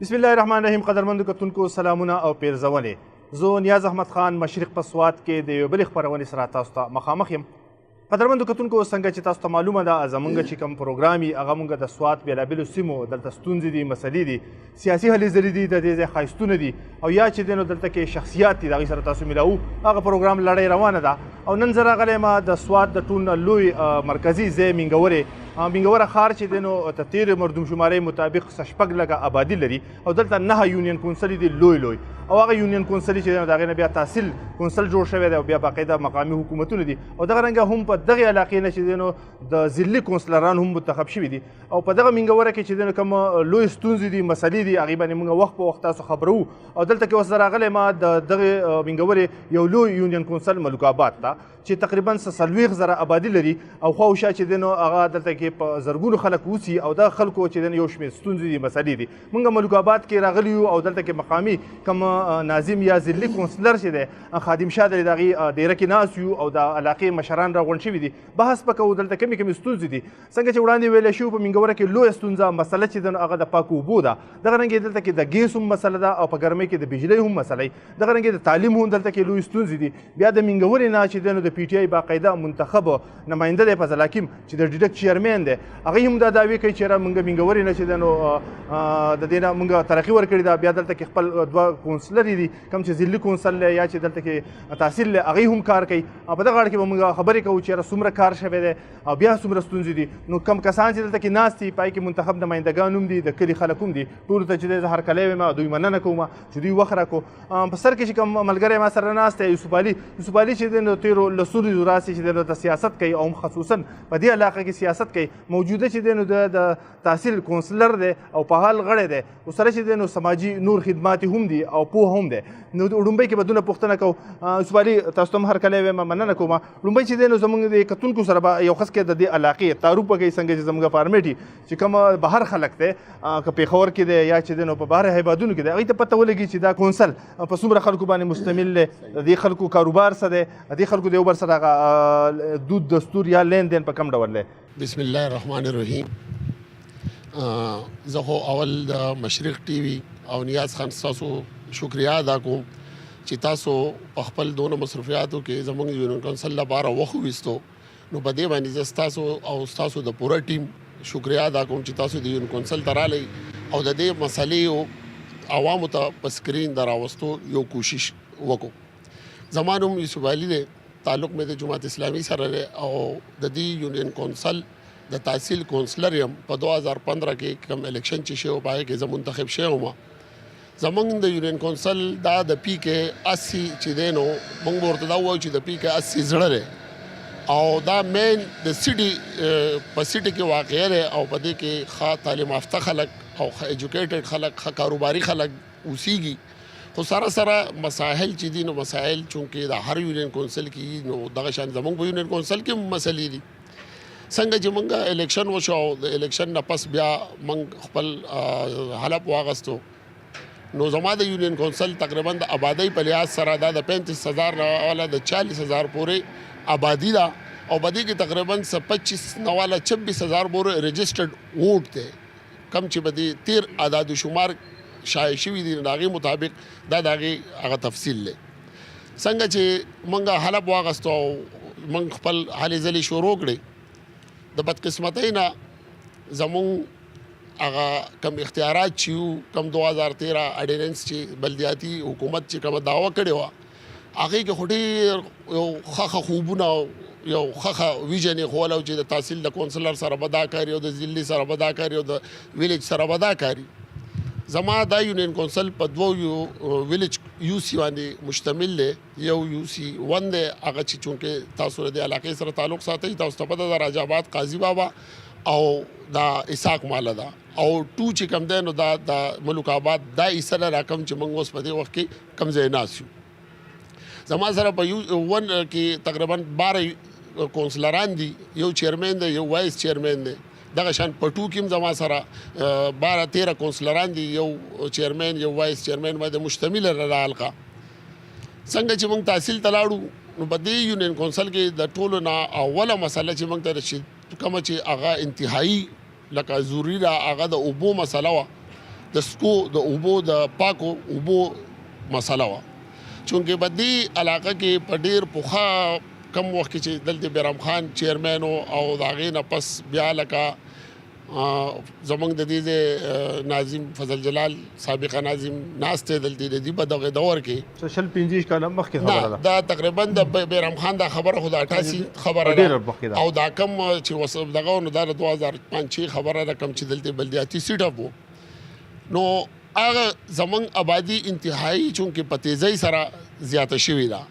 بسم الله الرحمن الرحیم. قدرمندو کتونکو سلامونه او پیرزونې. زه نیاز احمد خان مشرق په سوات کې د یو بلې خپرونې سره تاسو ته مخامخ یم. قدرمندو کتونکو څنګه چې تاسو ته معلومه ده زموږ چې کوم پروګرام وي هغه موږ د سوات بېلابېلو سیمو دلته ستونزې دي، مسلې دي، سیاسي هلې ځلې دي، د دې ځای ښایستونه دي او یا چې دی نو دلته کې شخصیات دي د هغوی سره تاسو میلاوو. هغه پروګرام لړۍ روانه ده او نن زه راغلی یم د سوات د ټول لوی مرکزي ځای مینګوره ښار چې دی نو د تېرې مردمشمارۍ مطابق شپږ لکه آبادي لري او دلته 9 یونین کونسلې دي لوی او هغه یونین کونسلې چې دی نو د هغې نه بیا تحصیل کونسل جوړ شوی دی او بیا باقاعده مقامي حکومتونه دي او دغه رنګه هم په دغې علاقې نه چې دی نو د ضلعي کونسلران هم منتخب شوي دي او په دغه مینګوره کې چې دی نو کوم لوی ستونزې دي، مسلې دي، هغې باندې موږ وخت په وخت تاسو خبرو او دلته کې اوس زه راغلی ما د دغې مینګورې یو لوی یونین کونسل ملک آباد ته چې تقریبا 40,000 آبادي لري او خواوشا چې دی نو هغه دلته کې په زرګونو خلک اوسي او دغه خلکو چې دی نو یو شمېر ستونزې دي، مسلې دي. موږ ملک آباد کې راغلي یو او دلته کې مقامي کوم ناظم یا ضلعي کونسلر چې دی خادم شاه دی د هغې ډیره کې ناست یو او د علاقې مشران راغونډ شوي دي. بحث به کوو دلته کمې ستونزې دي. څنګه چې وړاندې ویلی شوي په مینګوره کې لویه ستونزه مسله چې دی نو هغه د پاکو اوبو ده. دغه رنګې دلته کې د ګیس هم مسله ده او په ګرمۍ کې د بجلۍ هم مسله وي. دغه رنګې د تعلیم هم دلته کې لویې ستونزې دي. بیا د مینګورې نه چې دی نو د پی ټي آی باقاعده منتخب نماینده دی فضل حکیم چې د ډیډک چیرمین دی، هغوی هم دا دعوې کوي چې موږ مینګورې نه چې دی نو د دې نه موږ ترقي ورکړې ده. بیا دلته کې خپل 2 کونسلرې دي کوم چې ضلعي کونسل دی یا چې دلته کې تحصیل دی، هغوی هم کار کوي. په دغه اړه کې به موږ خبرې کوو چې څومره کار شوی دی او بیا څومره ستونزې دي. نو کم کسان چې دلته کې ناست دي پای کې منتخب نمایندګان هم دي، د کلي خلک هم دي. ټولو ته چې دی زه هرکلی وایم دوی مننه کوم چې دوی وخت راکړو. په سر کې چې کوم ملګری ما سره ناست دی یوسف علي چې دی نو تېرو لسورو راسې چې دی نو د سیاست کوي او خصوصا په دې علاقه کې سیاست کوي. موجوده چې دی نو د تحصیل کونسلر دی او په حال غړی دی او سره چې دی نو سماجي نور خدمات هم دي او پوهه هم دی. نو لومړی کې به دونه پوښتنه کوو. یوسف علي تاسو ته هم هرکلی وایم مننه کوم. لومړی چې دی نو زموږ د کتونکو سره به یو خس کې د دې علاقې تعارف وکړئ څنګه چې زموږ فارمیټي چې کوم بهر خلک دی که پېښور کې دی یا چې دی نو په بهر هیوادونو کې دی هغوی ته پته ولګي چې دا کونسل په څومره خلکو باندې مشتمل دی، د دې خلکو کاروبار څه دی، د دې خلکو د یو بل سره هغه دود دستور یا لین دین په کوم ډول دی. بسم الله الرحمن الرحیم. زه خو اول د مشرق ټي وي او نیاز خان تاسو شکریا ادا کوم چې تاسو په خپل دونه مصروفیاتو کې زموږ یونین کونسل لپاره وخت ویستو. نو په دې باندې زه ستاسو او ستاسو د پوره ټیم شکریا ادا کوم چې تاسو د یونین کونسل ته راغلئ او د دې مسلې عوامو ته په سکرین د راوستو یو کوشش وکړو. زما نوم یوسف علي دی، تعلق مې د جماعت اسلامي سره دی او د دې یونین کونسل د تحصیل کونسلر یم. په 2015 کې کوم الیکشن چې شوی په هغې کې زه منتخب شوی وم. زموږ د یونین کونسل دا د پی کې 80 چې دی نو موږ ورته دا ووایو چې د پی کې 80 زړه دی او دا مین د سټي په سټي کې واقع دی او په دې کې ښه تعلیم یافته خلک او ښه ایجوکیټډ خلک، ښه کاروباري خلک اوسیږي. خو سره سره مسایل چې دي نو مسایل چونکې د هر یونین کونسل کې نو دغه شان زموږ په یونین کونسل کې مسلې دي. څنګه چې موږ الیکشن وشو او د الیکشن نه پس بیا موږ خپل حلف واغستو نو زما د یونین کونسل تقریبا د آبادی په لحاظ سره دا د 35,000 نه والا د 40,000 پورې آبادی ده او بدی کې تقریبا 25 نه والا 26,000 پورې رجسټرډ ووټ دی. کم چې بدی 13 اعداد و شمار شایع شوي دي د هغې مطابق دا د هغې هغه تفصیل دی. څنګه چې موږ حلف واغستو او موږ خپل هلې ځلې شروع کړې د بدقسمتۍ نه زموږ هغه کم اختیارات چې وو کم 2013 اډیننس چې بلدیاتي حکومت چې کومه دعوه کړې وه هغې کې خو ډېر یو ښه خوبونه یو ښه ویژن یې ښولی چې د تحصیل د کونسلر سره به دا کاري او د ضلعي سره به دا کاري او د ویلیج سره به دا کاري. زما دا یونین کونسل په 2 ویلیج یو سی باندې مشتمل دی. یو یو سی 1 دی هغه چې چونکې تاسو د علاقې سره تعلق ساتئ تاسو ته پته ده راج آباد قاضي بابا او دا اسحاق ماله ده او 2 چې کوم دی نو دا د ملک آباد دا حصه ده راکم چې موږ اوس په دې وخت کې کوم ځای ناست یو. زما سره په یو 1 کې تقریبا 12 کونسلران دي، یو چیرمین دی، یو وایس چیرمین دی. دغه شان په 2 کې هم زما سره 12-13 کونسلران دي، یو چیرمین یو وایس چیرمین باندې مشتمل راغلقه. څنګه چې موږ تحصیل ته لاړو نو په دې یونین کونسل کې د ټولو نه اوله مسله چې موږ ته کومه چې هغه انتهایی لکه ضروري ده هغه د اوبو مسله وه د سکو د اوبو د پاکو اوبو مسله وه. چونکې په دې علاقه کې په ډېر پخوا کم وخت کې چې دلته بیرام خان چیرمین او د هغې نه پس بیا لکه زمونږ د دې ناظم فضل جلال سابقه ناظم ناست دی دلته د دې په دغه دور کې 45 کاله مخکې خبره ده. دا تقریبا د بیرام خان دا خبره خو د 88 خبره ده او دا کم چې وسب دغه نو دا 2005 خبره ده کم چې دلته بلدیاتي سیټ اپ نو هغه زمونږ آبادی انتهایی چونکې په تیزۍ سره زیاته شوې ده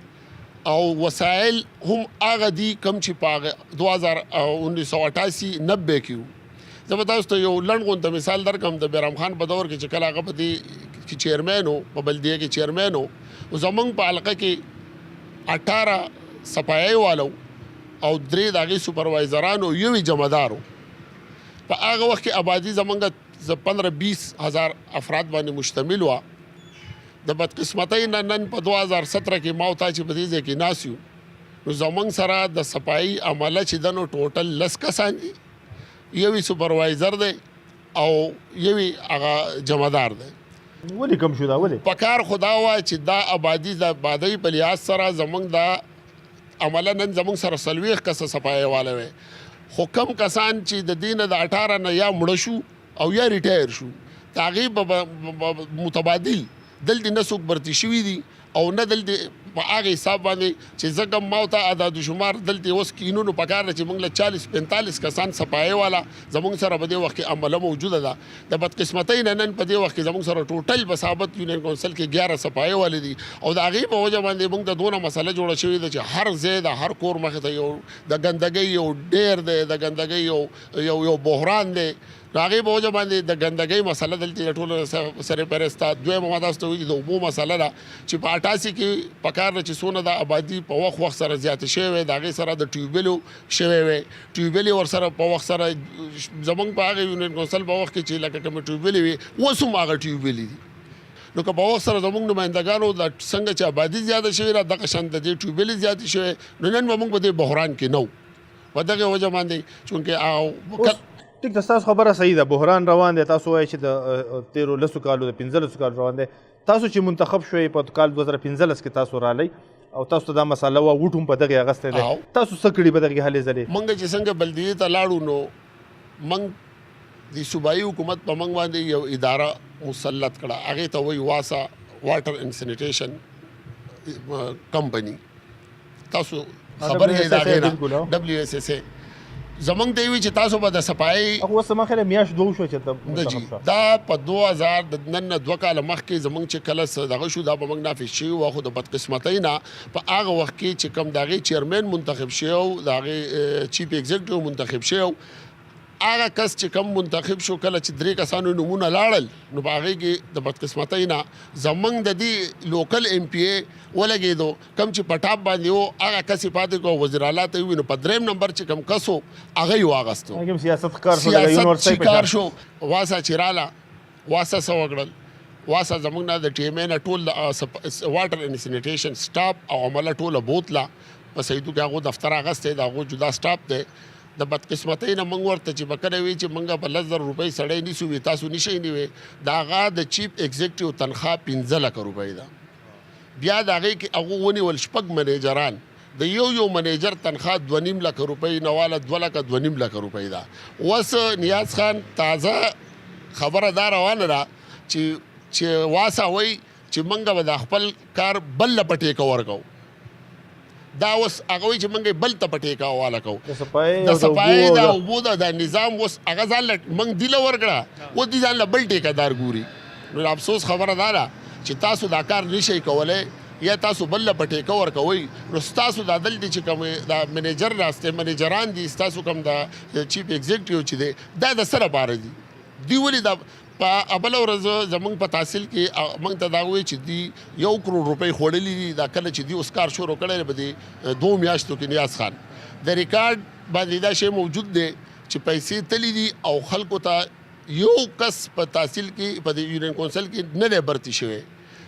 او وسایل هم هغه دي کم چې په 1988 90 کې زه به تاسو ته یو لنډ غونته مثال درکړم د بیرام خان په دور کې چې کله هغه په دې کې چیرمین و په بلدیه کې چیرمین و زمونږ په حلقه کې 18 صفایي والو او 3 د هغې سوپروایزران او یو جمعدار په هغه وخت کې آبادي زمونږ 15-20 هزار افراد باندې مشتمل وه. د بدقسمتۍ نه نن په 2017 کې ما او تا چې په دې ځای کې ناست یو نو زمونږ سره د صفایي عمله چې ده نو ټوټل 10 کسان دي، یوی سوپروایزر دی او یوی هغه جمعدار دی. ولې کم شو دا ولې؟ پکار خدا وای چې دا آبادی د آبادۍ په لحاظ سره زمونږ دا عمله نن زمونږ سره 40 کسه صفایي والا وی، خو کم کسان چې د دې نه د 18 نه یا مړه شو او یا ریټایر شو د هغې متبادل دلته نه څوک برتي شوي دي او نه دلته په هغه حساب باندې چې زه کوم ما ته عدد شمار دلته اوس کینونو پکار چې موږ له 40-45 کسان صفایي والا زموږ سره په دې وخت کې عمله موجوده ده. د بدقسمتۍ نه نن په دې وخت کې زموږ سره ټوټل بسابت یونین کونسل کې 11 صفایي والي دي او د هغې په وجه باندې موږ ته دونه مسله جوړه شوې ده چې هر ځای د هر کور مخې ته یو د ګندګۍ یو ډېر دی، د ګندګۍ یو بحران دی. نو هغې په وجه باندې د ګندګۍ مسله دلته د ټولو سره پرسته. دویمه ما تاسو ته وایي د اوبو مسله ده چې په 88 کې پکار ده چې څونه د آبادي په وخت سره زیاته شوې وې د هغې سره د ټیوبویلو شوې وې، ټیوبویلې ورسره په وخت سره زموږ په هغې یونین کونسل په وخت کې چې لکه کومې ټیوبویلې وي اوس هم هغه ټیوبویلې دي. نو که په وخت سره زموږ نمایندګانو د څنګه چې آبادي زیاته شوې ده دغه شان د دې ټیوبویلې زیاتې شوې نو نن به موږ په دې بحران کې نه وو په دغې وجه باندې چونکې ټیک ده ستاسو خبره صحیح ده، بحران روان دی. تاسو وایئ چې د 13 کالو د 15 کالو روان دی. تاسو چې منتخب شوئ په کال 2015 کې تاسو رالی او تاسو ته دا مسله وه ووټ هم په دغې اخیستی دی، تاسو څه کړي په دغې هلې ځلې؟ موږ چې څنګه بلدیې ته لاړو نو موږ د صوبایي حکومت په موږ باندې یو اداره مسلط کړه، هغې ته وایي واسا واټر اینډ سینیټیشن کمپنی. تاسو خبر یې د هغې نه WSSA زمونږ ته یې وي چې تاسو به د صفایي اوس زما خیال میاشت 2 شوه چې دا په 2000 د نن نه 2 کاله مخکې زمونږ چې کله دغه شو دا به موږ نافذ شوي وه، خو د بدقسمتۍ نه په هغه وخت کې چې کوم د هغې چیرمین منتخب شوی او د هغې چیف ایگزیکټیو منتخب شوی هغه کس چې کوم منتخب شو کله چې 3 کسانو نومونه لاړل نو په هغې کې د بدقسمتۍ نه زمونږ د دې لوکل MPA ولګېدو کوم چې په ټاپ باندې و هغه کس یې پاتې کړو وزیر اعلی ته یې وویل نو په 3 نمبر چې کوم کس و هغه یې واغستو. سیاست ښکار شو واسه چې راله واسه څه وکړل واسه زمونږ نه د TMA نه ټول واټر اینډ سینیټیشن سټاف او عمله ټوله بوتله په سیدو کې هغو دفتر اخیستی د هغو جدا سټاف دی. د بدقسمتۍ نه موږ ورته چې به کله وي چې موږ په 10,000 روپۍ سړی نیسو وي تاسو نشئ نیوی د هغه د چیف ایگزیکټیو تنخواه 15 لکه روپۍ ده. بیا د هغې کې هغو ونیول 6 منیجران د یو منیجر تنخواه 2.5 لکه روپۍ نه واله 2 لکه 2.5 لکه روپۍ ده. اوس نیاز خان تازه خبره دا روانه ده چې واسه وایي چې موږ به د خپل کار بل له په ټیکه ورکوو. دا اوس هغه وایي چې موږ بل ته په ټیکه حواله کوو د صفایي د اوبو د نظام اوس هغه ځان له موږ دي له ورکړه اوس دي ځان له بل ټیکهدار ګوري. نو افسوس خبره دا ده چې تاسو دا کار نشئ کولی یا تاسو بل له په ټیکه ورکوئ نو ستاسو دا دلته چې کوم د منیجر راستې منیجران دي ستاسو کوم د چیف ایگزیکټیو چې دی دا د څه لپاره دي؟ دوی ولې دا په بله ورځ زموږ په تحصیل کې موږ ته دا وایي چې دوی 1 کروڑ روپۍ خوړلي دي. دا کله چې دوی اوس کار شروع کړی په دې 2 میاشتو کې نیاز خان د ریکارډ باندې دا شی موجود دی چې پیسې تللی دي او خلکو ته یو کس په تحصیل کې په دې یونین کونسل کې نه دی برتي شوی.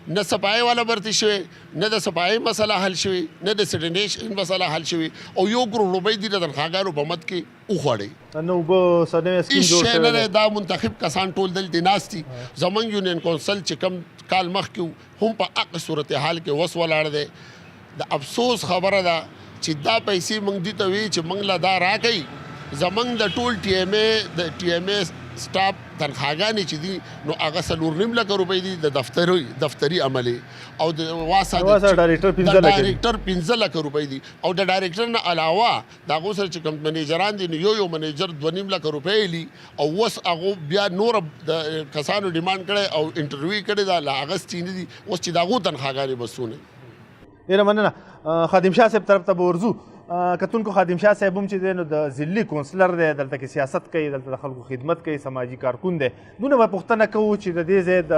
نه صفایي والا برتي شوی نه د صفایي مسله حل شوی نه د سټینیشن مسله حل شوی او 1 کروڑ روپۍ دي د تنخواګانو په مد کې وخوړې نو به سنوي سکیم جوړ شوی شوی دا منتخب کسان ټول دلته ناستي زمونږ یونین کونسل چې کم کال مخکې هم په هغه صورتحال کې وس ولاړ دی د افسوس خبره ده چې دا پیسې موږ دي ته وی چې موږ له دا راکړئ زمونږ د ټول ټي ایم اے سټاف تنخواګانې چې دي نو هغه 4.5 لکه روپۍ دي د دفتري عملې او د واسا ډایرکټر 15 لکه روپۍ دي او د ډایرکټر نه علاوه د هغو سره چې کوم منیجران دي نو یو منیجر 2.5 لکه روپۍ لی او اوس هغو بیا نور د کسانو ډیمانډ کړی او انټرویو کړی دا له اغستې نه دي اوس چې د هغو تنخواګانې بسونه ډېره مننه خادم شاه صاحب طرف ته به ورځو کتونکو خادم شاه صاحب هم چې دی نو د ضلعي کونسلر دی دلته کې سیاست کوي دلته د خلکو خدمت کوي سماجي کارکون دی دونه به پوښتنه کوو چې د دې ځای د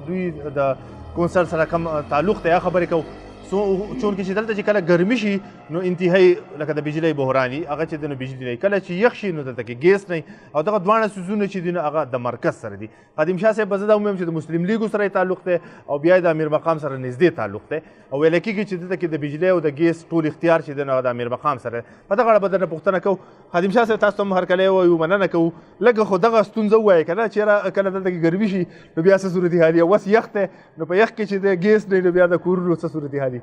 دوی د کونسل سره کم تعلق دی خبرې کوو چونکې چې دلته چې کله ګرمي شي نو انتهایی لکه د بجلی بحراني هغه چې دی نو بجلی نه کله چې یخ شي نو دلته کې ګیس نه او دغه دواړه څیزونه چې دي نو هغه د مرکز سره دي خادم شاه صاحب به زه دا ووایم چې د مسلم لیګو سره یې تعلق دی او بیا د امیر مقام سره نږدې تعلق دی او ویل کېږي چې دلته کې د بجلی او د ګیس ټول اختیار چې دی نو د امیر مقام سره په دغه اړه به درنه پوښتنه کوو خادم شاه صاحب تاسو ته هم هرکلی ووایو مننه کوو لږه خو دغه ستونزه ووایه که نه چېرې کله دلته کې ګرمي شي نو بیا څه صورتحال وي اوس یخ دی نو په یخ کې چې دی ګیس دی نو بیا د کورونو څه صورتحال وي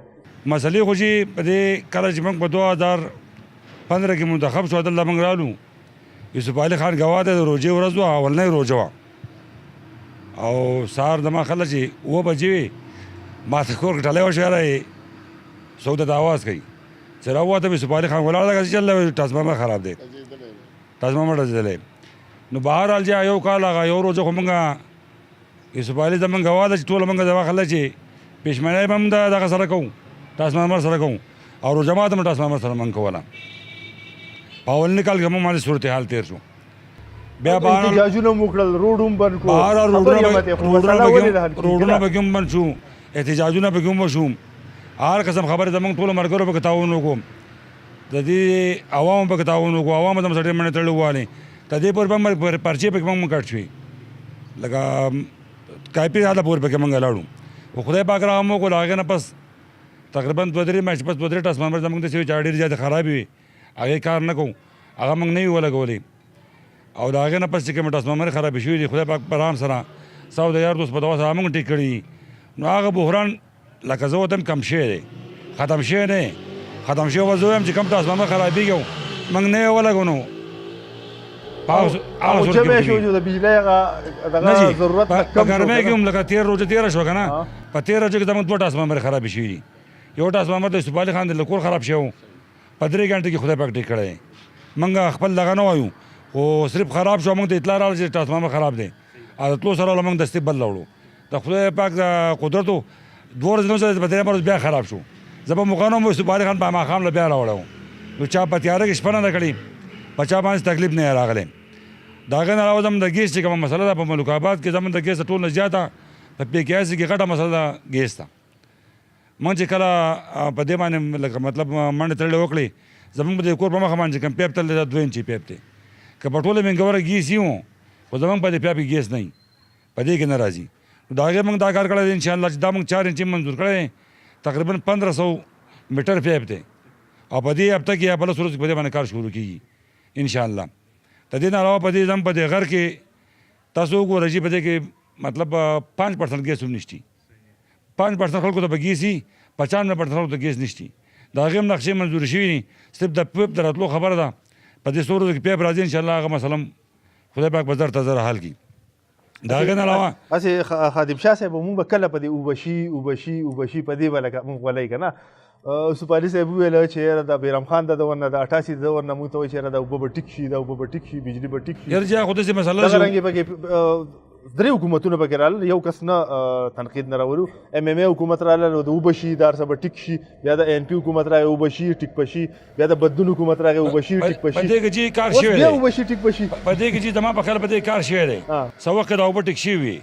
مسلې خو چې په دې کله چې موږ په 2015 کې منتخب شو دلته موږ رالو یوسف علي خان ګواه دی د روژې ورځ وه اولنۍ روژه وه او سهار زما خله چې 7 بجې وې ما ته کور کې ټلی وشوه یاره څوک درته اواز کوي چې راووتم یوسف علي خان ولاړ دی چې الله ټرانسفارمر خراب دی ټرانسفارمر ډزېدلی نو بهرحال چې یو کال هغه یو روژه خو موږ یوسف علي زموږ ګواه ده چې ټوله موږ زما خله چې پېشمنۍ به هم دغه سره کوو ټرانسفارمر سره کوو او روژه ماته هم ټرانسفارمر سره موږ کوله په اولني کال کې موږ باندې صورتحال تېر شو بیا احتجاجونه مو کړل روډ هم بند کړو روډونه پکې هم بند شو احتجاجونه پکې هم وشو هر قسم خبرې زموږ ټولو ملګرو پکې تعاون وکړو د دې عوامو پکې تعاون وکړو عوامو ته هم سړی منډې تړلې ووالې د دې پورې به پرچې پکې موږ کټ شوې لکه کاپي زیاده پورې پکې موږ لاړو خو خدای پاک رحم وکړو له هغې نه پس تقریبا 2-3 میاشتې پس 2-3 ټرانسفارمر زموږ داسې وي چې ډېرې زیاتې خرابې وي هغې کار نه کوو هغه موږ نه وي ولګولې او د هغې نه پس چې کومې ټرانسفارمرې خرابې شوي دي خدای پاک په رحم سره ستا د یار دوست په دوا سره موږ ټیک کړي دي نو هغه بحران لکه زه وتم کم شوی دی ختم شوی نه ختم شوی به زه وایم چې کوم ټرانسفارمر خرابېږي موږ نه یې ولګو نو او جمع شو د بجلی هغه ضرورت په ګرمۍ کې هم لکه 13 روژه تېره شوه که نه په 13 روژه کې زموږ 2 ټرانسفارمرې خرابې شوي دي یو ټرانسفارمر د یوسف علي خان د کور خراب شوی په 3 غنټې کې خدای پاک ټیک کړی موږ خپل دغه نه وایو خو صرف خراب شو موږ ته اطلاع راغله چې ټرانسفارمر خراب دی او د تلو سره موږ دستي بل راوړو د خدای پاک د قدرتو 2 ورځې نه وروسته په 3 ورځ بیا خراب شو زه په موقع نه وم یوسف علي خان په ماښام له بیا راوړی نو چا په تیاره کې شپه نه ده کړې په چا باندې تکلیف نه یې راغلی د هغې نه علاوه زموږ د ګیس چې کومه مسله ده په ملک آباد کې زموږ د ګیس ټول نه زیاته په PKIC کې غټه مسله ده ګیس ته موږ چې کله په دې باندې لکه مطلب منډې تړلې وکړې زموږ په دې کور په مخه باندې چې کوم پیپ تللی ده 2 انچي پیپ دی که په ټوله مېنګوره ګیس یي وو خو زموږ په دې پیپ کې ګیس نه وي په دې کې نه راځي نو د هغې موږ دا کار کړی دی انشاءالله چې دا موږ 4 انچي منظور کړی دی تقریبا 1500 میټر پیپ دی او په دې هفته کې یا بله ورځ په دې باندې کار شروع کېږي انشاءالله د دې نه علاوه په دې زم په دې غر کې تاسو وګورئ چې په دې کې مطلب 5% ګیس هم نشتی 5% خلکو ته به ګیس وي 95% خلکو ته ګیس نشتی د هغې هم نقشې منظورې شوي دي صرف د پیپ د راتلو خبره ده په دې څو ورځو کې پیپ راځي انشاءالله هغه مسله خدای پاک به زر ته زر حل کړي د هغې نه علاوه هسې خادم شاه صاحب مونږ به کله په دې اوبشي په دې به لکه مونږ ولئ که نه یوسف علي صاحب وویل چې یاره د بیرم خان د ورنه د 88 د ورنه مونږ ته وایي چې یاره د اوبه به ټیک شي د اوبه به ټیک شي بجلي به ټیک شي یار خو داسې مسله دغه رنګې پکې 3 حکومتونه پکې راغلل یو کس نه تنقید نه راولو MMA حکومت راغله د اوبه شي دا هر څه به ټیک شي بیا د NP حکومت راغی اوبه شي ټیک به شي بیا د بدلون حکومت راغی اوبه شي ټیک به شي په دې کې چې کار شوی بیا اوبه شي ټیک به شي په دې کې چې زما په خیال په دې کار شوی دی څه وخت د اوبه ټیک شوي وي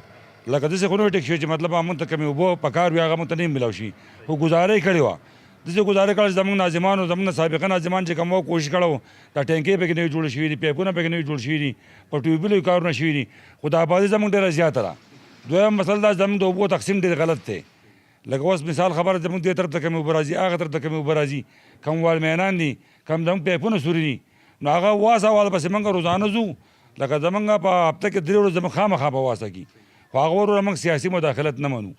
لکه داسې خو نه ټیک شوي چې مطلب موږ ته کمې اوبه په کار وي هغه موږ ته نه میلاو شي خو ګزاره یې کړې وه داسې ګزاره کړه چې زموږ ناظمانو زموږ سابقه ناظمان چې کوم کوشش کړی دا ټینکۍ پکې نوي جوړ شوي دي پیپونه پکې نوي جوړ شوي دي په ټیوبویلو کارونه شوي دي خو د آبادي زموږ ډېره زیاته ده دویم مسله دا زموږ د اوبو تقسیم ډېر غلط دی لکه اوس مثال خبره زموږ دې طرف ته کمې اوبه راځي هغه طرف ته کمې اوبه راځي کم والمینان دي کم زموږ پیپونه سوري دي نو هغه واسه والا پسې موږ روزانه ځو لکه زموږ په هفته کې 3 ورځې زموږ خامخا په واسه کې خو هغه وروره موږ سیاسي مداخلت نه منو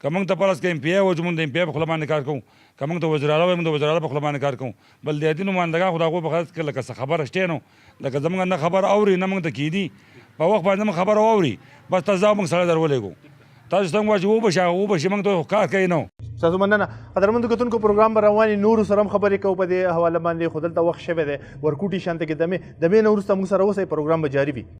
که موږ ته پلس که ایم پی آی و چې موږ د ایم پی آی په خوله باندې کار کوو که موږ ته وزیر اعلی وایي موږ د وزیر اعلی په خوله باندې کار کوو بلدیاتي نمایندګان خو د هغوی په خاطر کې لکه څه خبره شته نو لکه زموږ نه خبر اوري نه موږ ته کیدي په وخت باندې موږ خبره واوري بس تاسو موږ سره درولېږو تاسو څنګه وایي چې وبشي موږ ته کار کوي نو تاسو مننه قدرمنو کتونکو پروګرام به رواني نور سره خبرې کوو په دې حواله باندې خو دلته وخت شوی دی ورکوټي شانته کې دمه نه وروسته موږ سره اوسئ پروګرام به جاری وي